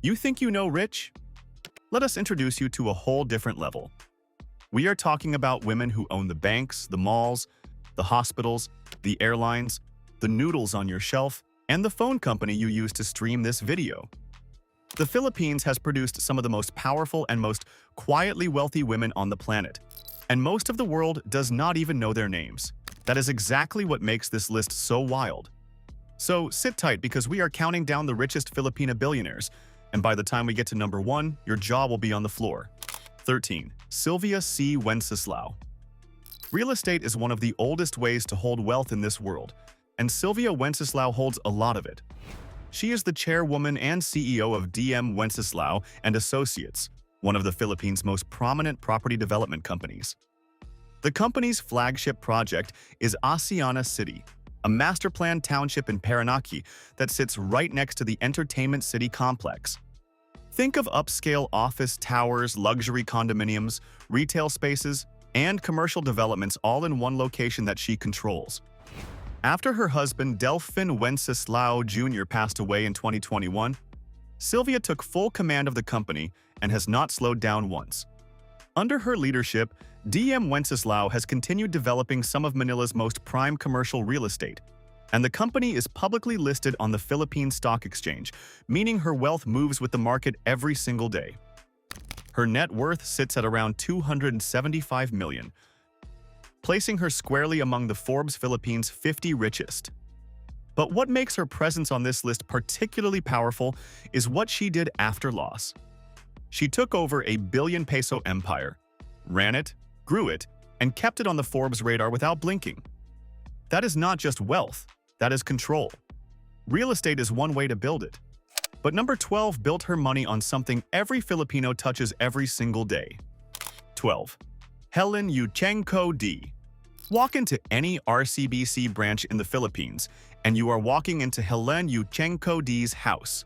You think you know rich? Let us introduce you to a whole different level. We are talking about women who own the banks, the malls, the hospitals, the airlines, the noodles on your shelf, and the phone company you use to stream this video. The Philippines has produced some of the most powerful and most quietly wealthy women on the planet, and most of the world does not even know their names. That is exactly what makes this list so wild. So sit tight because we are counting down the richest Filipina billionaires, and by the time we get to number 1, your jaw will be on the floor. 13. Sylvia C. Wenceslao. Real estate is one of the oldest ways to hold wealth in this world, and Sylvia Wenceslao holds a lot of it. She is the chairwoman and CEO of DM Wenceslao and Associates, one of the Philippines' most prominent property development companies. The company's flagship project is Asiana City, a master-planned township in Parañaque that sits right next to the Entertainment City complex. Think of upscale office towers, luxury condominiums, retail spaces, and commercial developments all in one location that she controls. After her husband Delfin Wenceslao Jr. passed away in 2021, Sylvia took full command of the company and has not slowed down once. Under her leadership, DM Wenceslao has continued developing some of Manila's most prime commercial real estate, and the company is publicly listed on the Philippine Stock Exchange, meaning her wealth moves with the market every single day. Her net worth sits at around $275 million, placing her squarely among the Forbes Philippines 50 richest. But what makes her presence on this list particularly powerful is what she did after loss. She took over a billion-peso empire, ran it, grew it, and kept it on the Forbes radar without blinking. That is not just wealth, that is control. Real estate is one way to build it. But number 12 built her money on something every Filipino touches every single day. 12. Helen Yuchengco-Dee. Walk into any RCBC branch in the Philippines, and you are walking into Helen Yuchengco-Dee's house.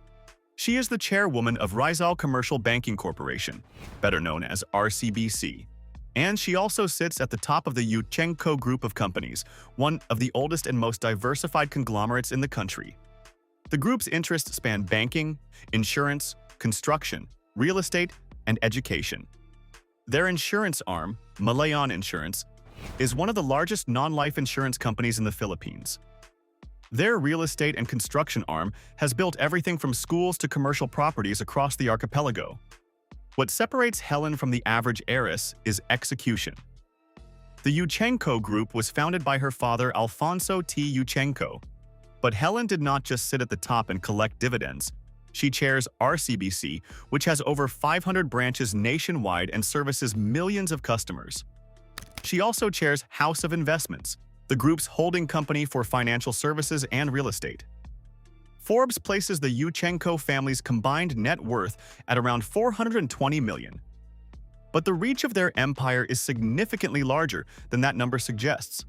She is the chairwoman of Rizal Commercial Banking Corporation, better known as RCBC. And she also sits at the top of the Yuchengco Group of companies, one of the oldest and most diversified conglomerates in the country. The group's interests span banking, insurance, construction, real estate, and education. Their insurance arm, Malayan Insurance, is one of the largest non-life insurance companies in the Philippines. Their real estate and construction arm has built everything from schools to commercial properties across the archipelago. What separates Helen from the average heiress is execution. The Yuchengco Group was founded by her father Alfonso T. Yuchengco. But Helen did not just sit at the top and collect dividends. She chairs RCBC, which has over 500 branches nationwide and services millions of customers. She also chairs House of Investments, the group's holding company for financial services and real estate. Forbes places the Yuchengco family's combined net worth at around $420 million. But the reach of their empire is significantly larger than that number suggests.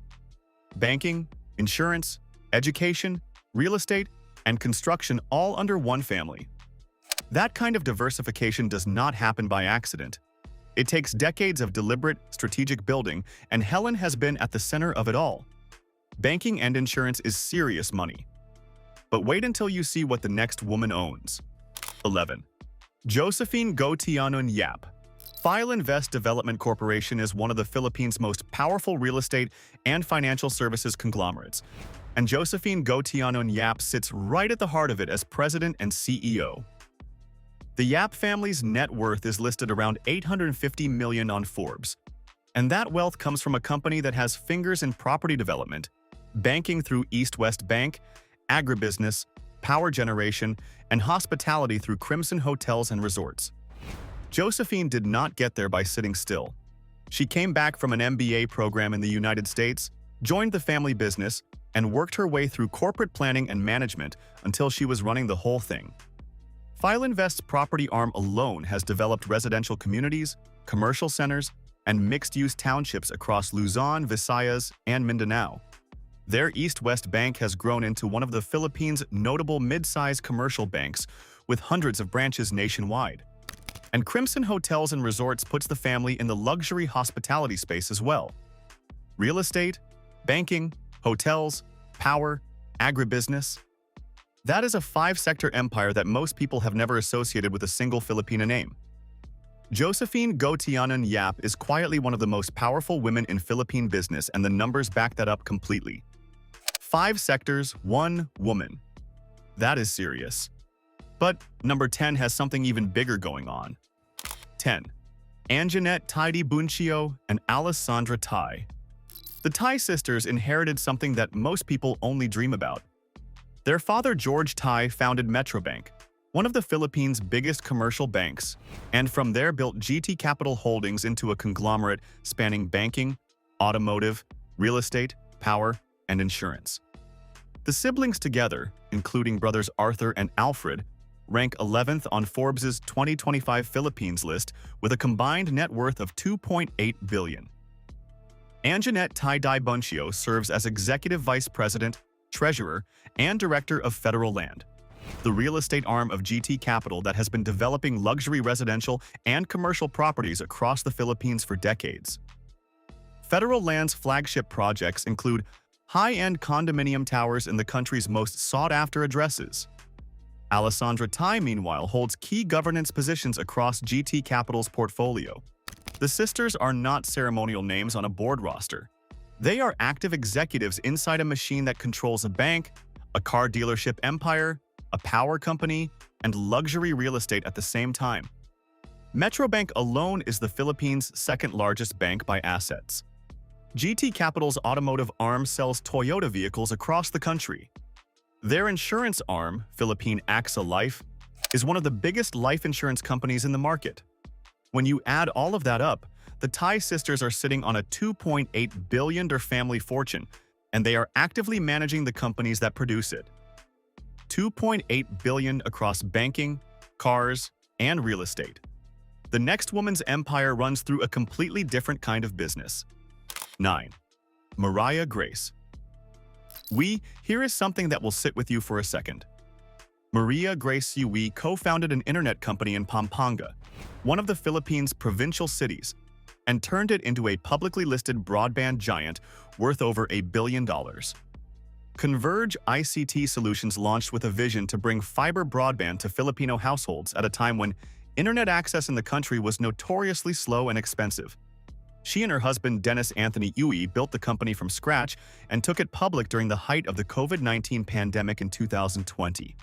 Banking, insurance, education, real estate, and construction all under one family. That kind of diversification does not happen by accident. It takes decades of deliberate, strategic building, and Helen has been at the center of it all. Banking and insurance is serious money. But wait until you see what the next woman owns. 11. Josephine Gotianun-Yap. File Invest Development Corporation is one of the Philippines' most powerful real estate and financial services conglomerates, and Josephine Gotianun-Yap sits right at the heart of it as president and CEO. The Yap family's net worth is listed around $850 million on Forbes, and that wealth comes from a company that has fingers in property development, banking through East West Bank, agribusiness, power generation, and hospitality through Crimson Hotels and Resorts. Josephine did not get there by sitting still. She came back from an MBA program in the United States, joined the family business, and worked her way through corporate planning and management until she was running the whole thing. File Invest's property arm alone has developed residential communities, commercial centers, and mixed-use townships across Luzon, Visayas, and Mindanao. Their East West Bank has grown into one of the Philippines' notable mid-size commercial banks with hundreds of branches nationwide. And Crimson Hotels and Resorts puts the family in the luxury hospitality space as well. Real estate, banking, hotels, power, agribusiness. That is a five-sector empire that most people have never associated with a single Filipina name. Josephine Gotianun-Yap is quietly one of the most powerful women in Philippine business, and the numbers back that up completely. 5 sectors, 1 woman. That is serious. But number 10 has something even bigger going on. 10. Anjanette and Alessandra Ty. The Ty sisters inherited something that most people only dream about. Their father George Ty founded Metrobank, one of the Philippines' biggest commercial banks, and from there built GT Capital Holdings into a conglomerate spanning banking, automotive, real estate, power, and insurance. The siblings together, including brothers Arthur and Alfred, rank 11th on Forbes' 2025 Philippines list with a combined net worth of $2.8 billion. Anjanette Ty serves as Executive Vice President, Treasurer, and Director of Federal Land, the real estate arm of GT Capital that has been developing luxury residential and commercial properties across the Philippines for decades. Federal Land's flagship projects include high-end condominium towers in the country's most sought-after addresses. Alessandra Ty, meanwhile, holds key governance positions across GT Capital's portfolio. The sisters are not ceremonial names on a board roster. They are active executives inside a machine that controls a bank, a car dealership empire, a power company, and luxury real estate at the same time. Metrobank alone is the Philippines' second-largest bank by assets. GT Capital's automotive arm sells Toyota vehicles across the country. Their insurance arm, Philippine AXA Life, is one of the biggest life insurance companies in the market. When you add all of that up, the Ty sisters are sitting on a $2.8 billion family fortune, and they are actively managing the companies that produce it. $2.8 billion across banking, cars, and real estate. The next woman's empire runs through a completely different kind of business. 9. Maria Grace. Here is something that will sit with you for a second. Maria Grace co-founded an internet company in Pampanga, one of the Philippines' provincial cities, and turned it into a publicly listed broadband giant worth over $1 billion. Converge ICT Solutions launched with a vision to bring fiber broadband to Filipino households at a time when internet access in the country was notoriously slow and expensive. She and her husband Dennis Anthony Uy built the company from scratch and took it public during the height of the COVID-19 pandemic in 2020.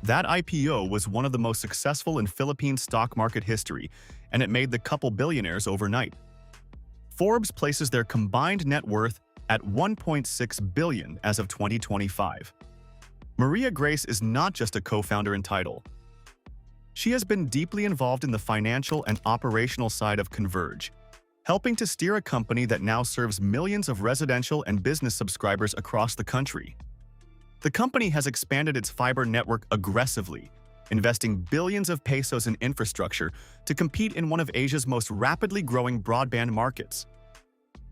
That IPO was one of the most successful in Philippine stock market history, and it made the couple billionaires overnight. Forbes places their combined net worth at $1.6 billion as of 2025. Maria Grace is not just a co-founder in title. She has been deeply involved in the financial and operational side of Converge, helping to steer a company that now serves millions of residential and business subscribers across the country. The company has expanded its fiber network aggressively, investing billions of pesos in infrastructure to compete in one of Asia's most rapidly growing broadband markets.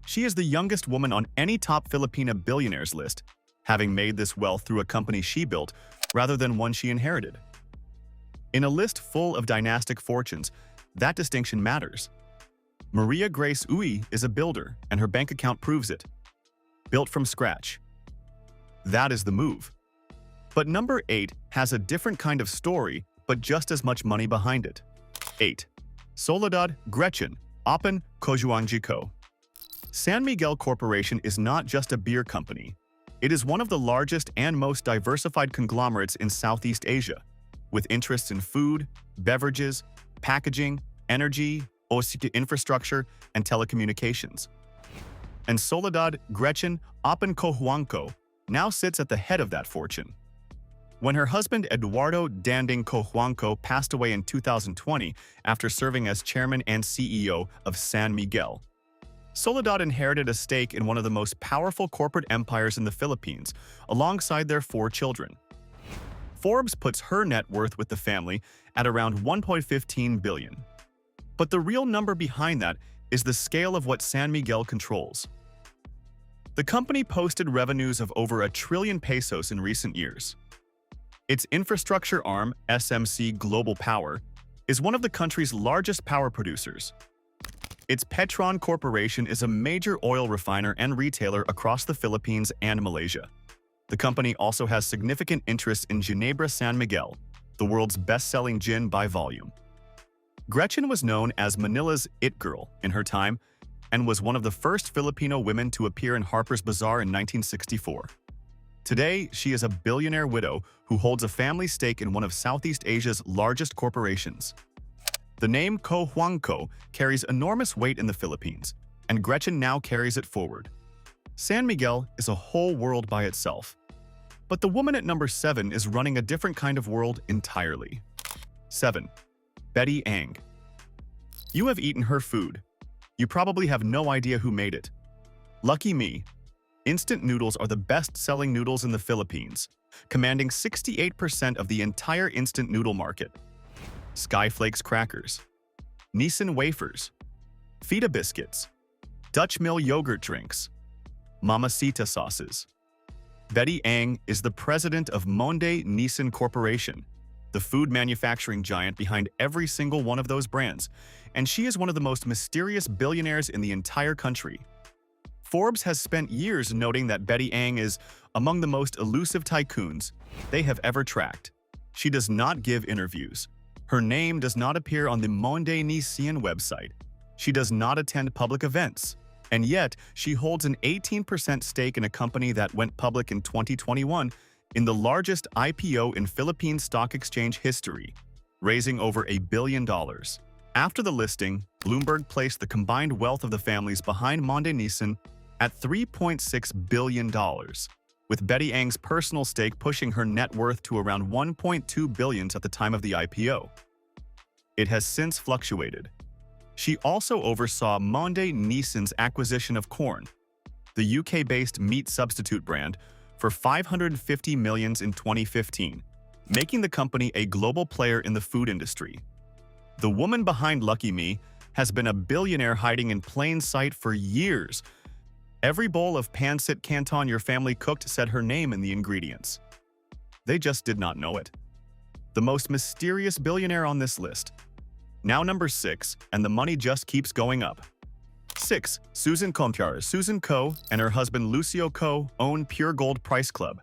She is the youngest woman on any top Filipina billionaires list, having made this wealth through a company she built rather than one she inherited. In a list full of dynastic fortunes, that distinction matters. Maria Grace Uy is a builder, and her bank account proves it. Built from scratch. That is the move. But number 8 has a different kind of story, but just as much money behind it. 8. Soledad, Gretchen, Open, Cojuangco. San Miguel Corporation is not just a beer company. It is one of the largest and most diversified conglomerates in Southeast Asia, with interests in food, beverages, packaging, energy, OCT infrastructure, and telecommunications. And Soledad, Gretchen, Open Cojuangco now sits at the head of that fortune. When her husband Eduardo Danding Cojuangco passed away in 2020 after serving as chairman and CEO of San Miguel, Soledad inherited a stake in one of the most powerful corporate empires in the Philippines, alongside their 4 children. Forbes puts her net worth with the family at around $1.15 billion. But the real number behind that is the scale of what San Miguel controls. The company posted revenues of over $1 trillion pesos in recent years. Its infrastructure arm, SMC Global Power, is one of the country's largest power producers. Its Petron Corporation is a major oil refiner and retailer across the Philippines and Malaysia. The company also has significant interests in Ginebra San Miguel, the world's best-selling gin by volume. Gretchen was known as Manila's it girl in her time and was one of the first Filipino women to appear in Harper's Bazaar in 1964. Today, she is a billionaire widow who holds a family stake in one of Southeast Asia's largest corporations. The name Cojuangco carries enormous weight in the Philippines, and Gretchen now carries it forward. San Miguel is a whole world by itself. But the woman at number 7 is running a different kind of world entirely. 7. Betty Ang. You have eaten her food. You probably have no idea who made it. Lucky me. Instant noodles are the best-selling noodles in the Philippines, commanding 68% of the entire instant noodle market. Skyflakes crackers, Nissin wafers, Feta biscuits, Dutch Mill yogurt drinks, Mamacita sauces. Betty Ang is the president of Monde Nissin Corporation, the food manufacturing giant behind every single one of those brands, and she is one of the most mysterious billionaires in the entire country. Forbes has spent years noting that Betty Ang is among the most elusive tycoons they have ever tracked. She does not give interviews. Her name does not appear on the Monde Nissin website. She does not attend public events. And yet, she holds an 18% stake in a company that went public in 2021 in the largest IPO in Philippine Stock Exchange history, raising over $1 billion. After the listing, Bloomberg placed the combined wealth of the families behind Monde Nissin at $3.6 billion, with Betty Ang's personal stake pushing her net worth to around $1.2 billion at the time of the IPO. It has since fluctuated. She also oversaw Monde Nissin's acquisition of Corn, the UK-based meat substitute brand, for $550 million in 2015, making the company a global player in the food industry. The woman behind Lucky Me has been a billionaire hiding in plain sight for years. Every bowl of pancit canton your family cooked said her name in the ingredients. They just did not know it. The most mysterious billionaire on this list. Now number 6, and the money just keeps going up. 6. Susan Compiar. Susan Co. and her husband Lucio Co. own Pure Gold Price Club.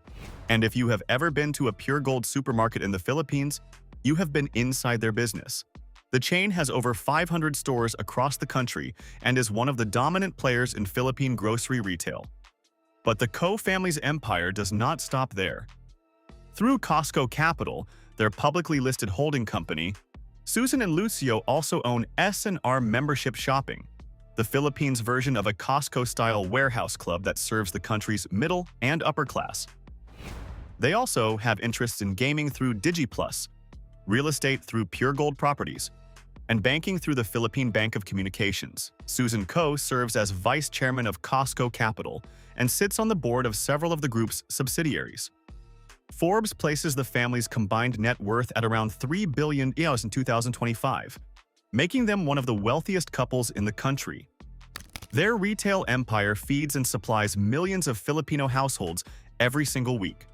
And if you have ever been to a Pure Gold supermarket in the Philippines, you have been inside their business. The chain has over 500 stores across the country and is one of the dominant players in Philippine grocery retail. But the Co family's empire does not stop there. Through Costco Capital, their publicly listed holding company, Susan and Lucio also own S&R Membership Shopping, the Philippines' version of a Costco-style warehouse club that serves the country's middle and upper class. They also have interests in gaming through DigiPlus, real estate through Pure Gold Properties, and banking through the Philippine Bank of Communications. Susan Co. serves as vice chairman of Costco Capital and sits on the board of several of the group's subsidiaries. Forbes places the family's combined net worth at around $3 billion in 2025, making them one of the wealthiest couples in the country. Their retail empire feeds and supplies millions of Filipino households every single week.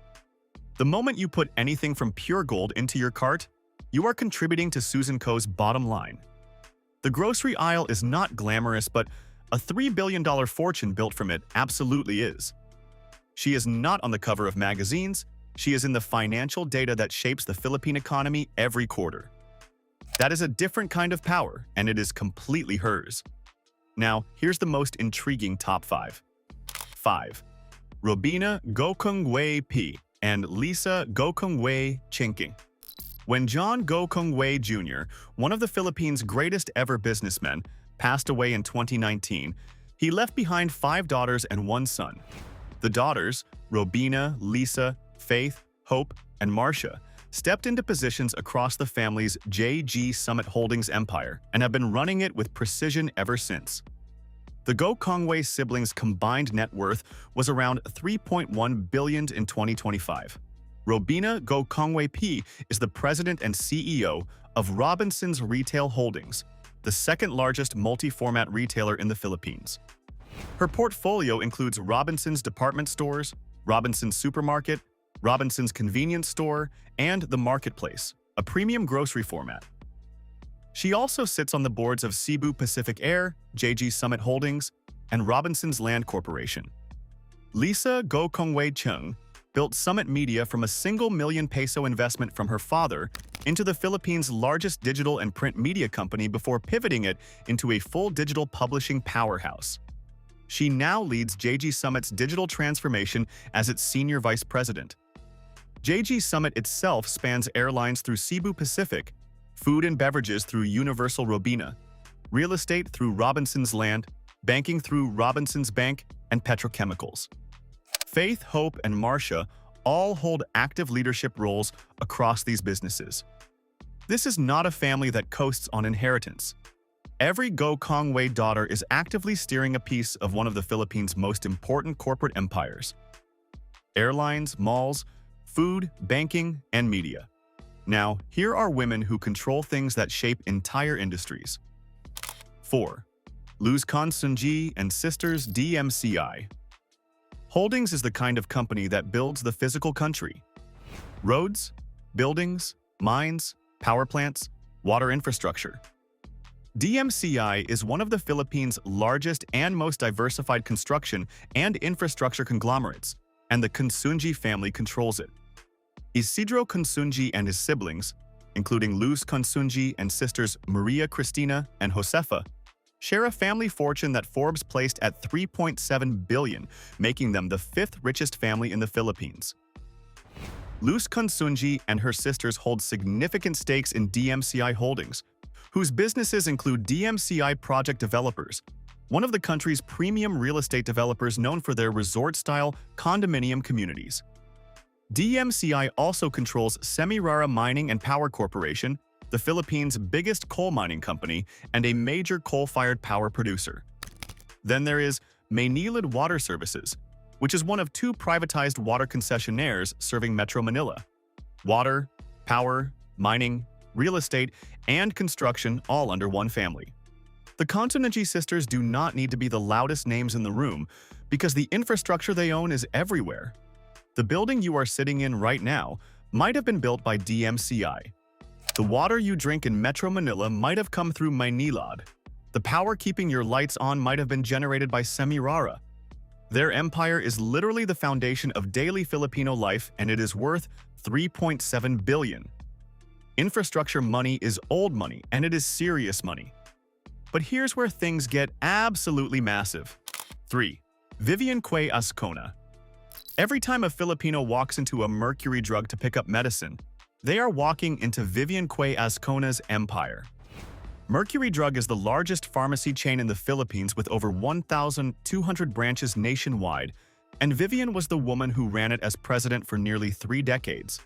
The moment you put anything from Pure Gold into your cart, you are contributing to Susan Co.'s bottom line. The grocery aisle is not glamorous, but a $3 billion fortune built from it absolutely is. She is not on the cover of magazines. She is in the financial data that shapes the Philippine economy every quarter. That is a different kind of power, and it is completely hers. Now, here's the most intriguing top 5. 5. Robina Gokongwei P. and Liza Gokongwei-Chingking. When John Gokongwei Jr., one of the Philippines' greatest ever businessmen, passed away in 2019, he left behind 5 daughters and 1 son. The daughters, Robina, Lisa, Faith, Hope, and Marcia, stepped into positions across the family's JG Summit Holdings empire and have been running it with precision ever since. The Gokongwei siblings' combined net worth was around $3.1 billion in 2025. Robina Gokongwei P. is the president and CEO of Robinsons Retail Holdings, the second-largest multi-format retailer in the Philippines. Her portfolio includes Robinsons Department Stores, Robinsons Supermarket, Robinsons Convenience Store, and The Marketplace, a premium grocery format. She also sits on the boards of Cebu Pacific Air, JG Summit Holdings, and Robinsons Land Corporation. Liza Gokongwei-Chung, built Summit Media from a single million-peso investment from her father into the Philippines' largest digital and print media company before pivoting it into a full digital publishing powerhouse. She now leads JG Summit's digital transformation as its senior vice president. JG Summit itself spans airlines through Cebu Pacific, food and beverages through Universal Robina, real estate through Robinson's Land, banking through Robinson's Bank, and petrochemicals. Faith, Hope, and Marcia all hold active leadership roles across these businesses. This is not a family that coasts on inheritance. Every Gokongwei daughter is actively steering a piece of one of the Philippines' most important corporate empires: airlines, malls, food, banking, and media. Now, here are women who control things that shape entire industries. 4. Liza Consunji and Sisters DMCI. Holdings is the kind of company that builds the physical country. Roads, buildings, mines, power plants, water infrastructure. DMCI is one of the Philippines' largest and most diversified construction and infrastructure conglomerates, and the Consunji family controls it. Isidro Consunji and his siblings, including Liza Consunji and sisters Maria Cristina and Josefa, share a family fortune that Forbes placed at $3.7 billion, making them the fifth richest family in the Philippines. Liza Consunji and her sisters hold significant stakes in DMCI Holdings, whose businesses include DMCI Project Developers, one of the country's premium real estate developers known for their resort-style condominium communities. DMCI also controls Semirara Mining and Power Corporation, the Philippines' biggest coal mining company and a major coal-fired power producer. Then there is Maynilad Water Services, which is one of two privatized water concessionaires serving Metro Manila. Water, power, mining, real estate, and construction all under one family. The Consunji sisters do not need to be the loudest names in the room because the infrastructure they own is everywhere. The building you are sitting in right now might have been built by DMCI. The water you drink in Metro Manila might have come through Maynilad. The power keeping your lights on might have been generated by Semirara. Their empire is literally the foundation of daily Filipino life, and it is worth $3.7 billion. Infrastructure money is old money, and it is serious money. But here's where things get absolutely massive. 3. Vivian Que-Azcona. Every time a Filipino walks into a mercury drug to pick up medicine, they are walking into Vivian Que-Azcona's empire. Mercury Drug is the largest pharmacy chain in the Philippines with over 1,200 branches nationwide, and Vivian was the woman who ran it as president for nearly 3 decades.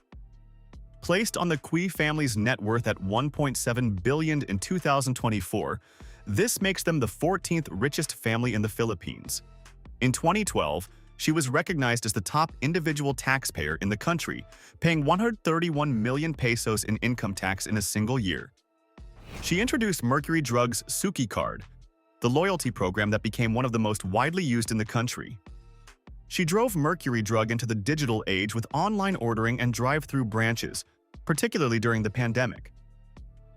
Placed on the Que family's net worth at $1.7 billion in 2024, this makes them the 14th richest family in the Philippines. In 2012, she was recognized as the top individual taxpayer in the country, paying 131 million pesos in income tax in a single year. She introduced Mercury Drug's Suki Card, the loyalty program that became one of the most widely used in the country. She drove Mercury Drug into the digital age with online ordering and drive-through branches, particularly during the pandemic.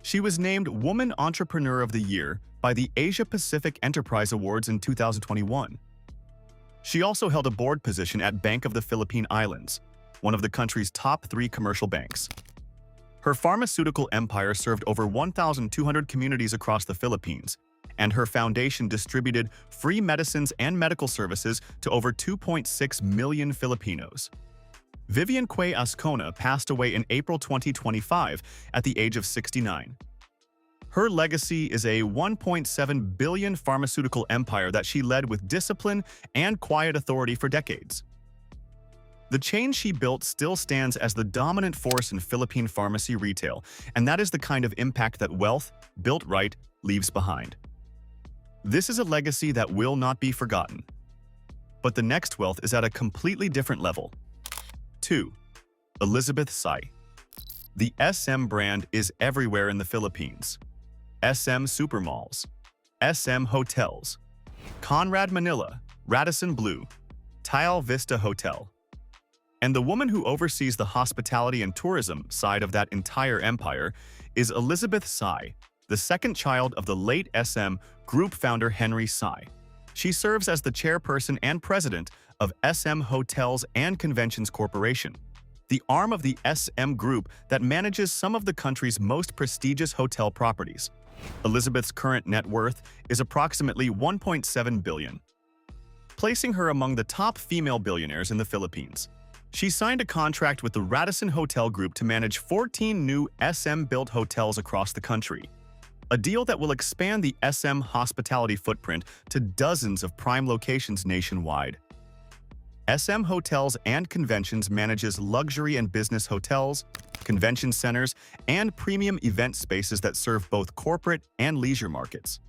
She was named Woman Entrepreneur of the Year by the Asia Pacific Enterprise Awards in 2021. She also held a board position at Bank of the Philippine Islands, one of the country's top 3 commercial banks. Her pharmaceutical empire served over 1,200 communities across the Philippines, and her foundation distributed free medicines and medical services to over 2.6 million Filipinos. Vivian Que-Azcona passed away in April 2025 at the age of 69. Her legacy is a $1.7 billion pharmaceutical empire that she led with discipline and quiet authority for decades. The chain she built still stands as the dominant force in Philippine pharmacy retail, and that is the kind of impact that wealth, built right, leaves behind. This is a legacy that will not be forgotten. But the next wealth is at a completely different level. 2. Elizabeth Sy. The SM brand is everywhere in the Philippines. SM Supermalls, SM Hotels, Conrad Manila, Radisson Blu, Tile Vista Hotel. And the woman who oversees the hospitality and tourism side of that entire empire is Elizabeth Sy, the second child of the late SM Group founder Henry Sy. She serves as the chairperson and president of SM Hotels and Conventions Corporation, the arm of the SM Group that manages some of the country's most prestigious hotel properties. Elizabeth's current net worth is approximately $1.7 billion, placing her among the top female billionaires in the Philippines. She signed a contract with the Radisson Hotel Group to manage 14 new SM-built hotels across the country, a deal that will expand the SM hospitality footprint to dozens of prime locations nationwide. SM Hotels and Conventions manages luxury and business hotels, convention centers, and premium event spaces that serve both corporate and leisure markets.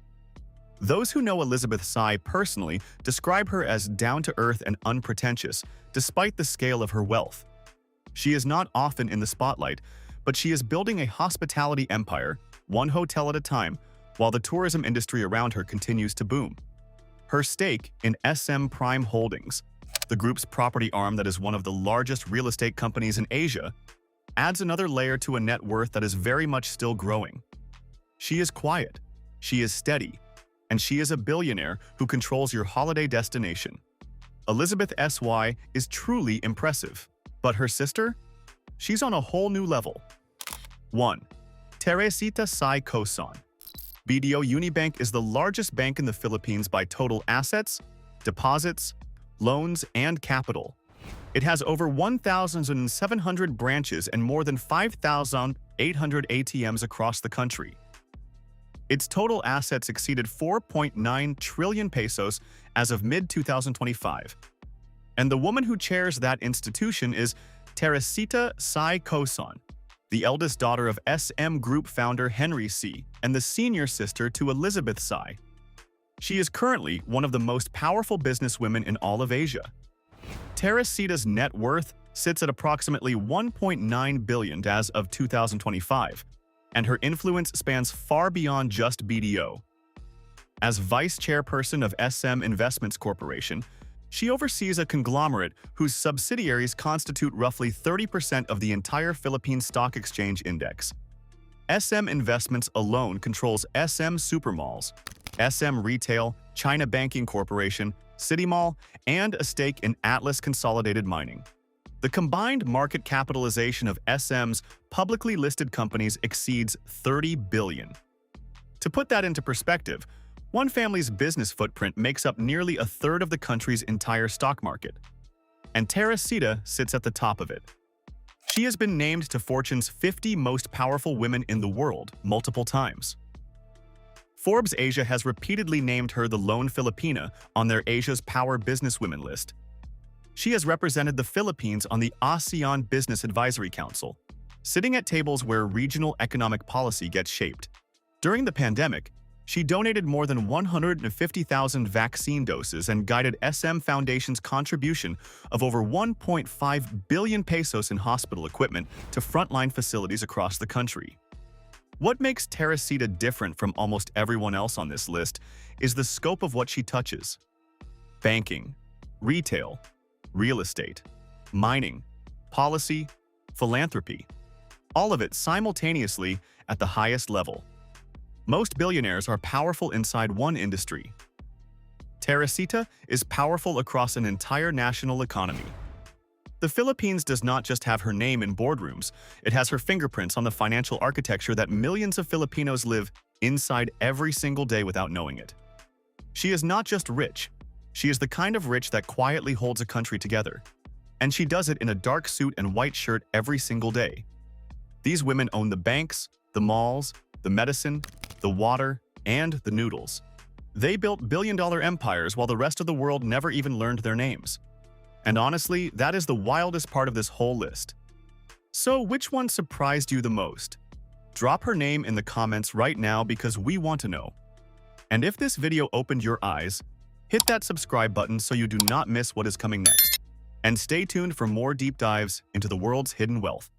Those who know Elizabeth Sy personally describe her as down-to-earth and unpretentious, despite the scale of her wealth. She is not often in the spotlight, but she is building a hospitality empire, one hotel at a time, while the tourism industry around her continues to boom. Her stake in SM Prime Holdings, the group's property arm that is one of the largest real estate companies in Asia, adds another layer to a net worth that is very much still growing. She is quiet, she is steady, and she is a billionaire who controls your holiday destination. Elizabeth Sy is truly impressive. But her sister? She's on a whole new level. 1. Teresita Sy-Coson. BDO Unibank is the largest bank in the Philippines by total assets, deposits, loans, and capital. It has over 1,700 branches and more than 5,800 ATMs across the country. Its total assets exceeded 4.9 trillion pesos as of mid-2025. And the woman who chairs that institution is Teresita Sy-Coson, the eldest daughter of SM Group founder Henry C. and the senior sister to Elizabeth Sy. She is currently one of the most powerful businesswomen in all of Asia. Teresita's net worth sits at approximately $1.9 billion as of 2025, and her influence spans far beyond just BDO. As vice chairperson of SM Investments Corporation, she oversees a conglomerate whose subsidiaries constitute roughly 30% of the entire Philippine Stock Exchange index. SM Investments alone controls SM Supermalls, SM Retail, China Banking Corporation, City Mall, and a stake in Atlas Consolidated Mining. The combined market capitalization of SM's publicly listed companies exceeds $30 billion. To put that into perspective, one family's business footprint makes up nearly a third of the country's entire stock market. And Teresita sits at the top of it. She has been named to Fortune's 50 most powerful women in the world multiple times. Forbes Asia has repeatedly named her the lone Filipina on their Asia's Power Businesswomen list. She has represented the Philippines on the ASEAN Business Advisory Council, sitting at tables where regional economic policy gets shaped. During the pandemic, she donated more than 150,000 vaccine doses and guided SM Foundation's contribution of over 1.5 billion pesos in hospital equipment to frontline facilities across the country. What makes Teresita different from almost everyone else on this list is the scope of what she touches. Banking, retail, real estate, mining, policy, philanthropy, all of it simultaneously at the highest level. Most billionaires are powerful inside one industry. Teresita is powerful across an entire national economy. The Philippines does not just have her name in boardrooms, it has her fingerprints on the financial architecture that millions of Filipinos live inside every single day without knowing it. She is not just rich, she is the kind of rich that quietly holds a country together. And she does it in a dark suit and white shirt every single day. These women own the banks, the malls, the medicine, the water, and the noodles. They built billion-dollar empires while the rest of the world never even learned their names. And honestly, that is the wildest part of this whole list. So which one surprised you the most? Drop her name in the comments right now because we want to know. And if this video opened your eyes, hit that subscribe button so you do not miss what is coming next. And stay tuned for more deep dives into the world's hidden wealth.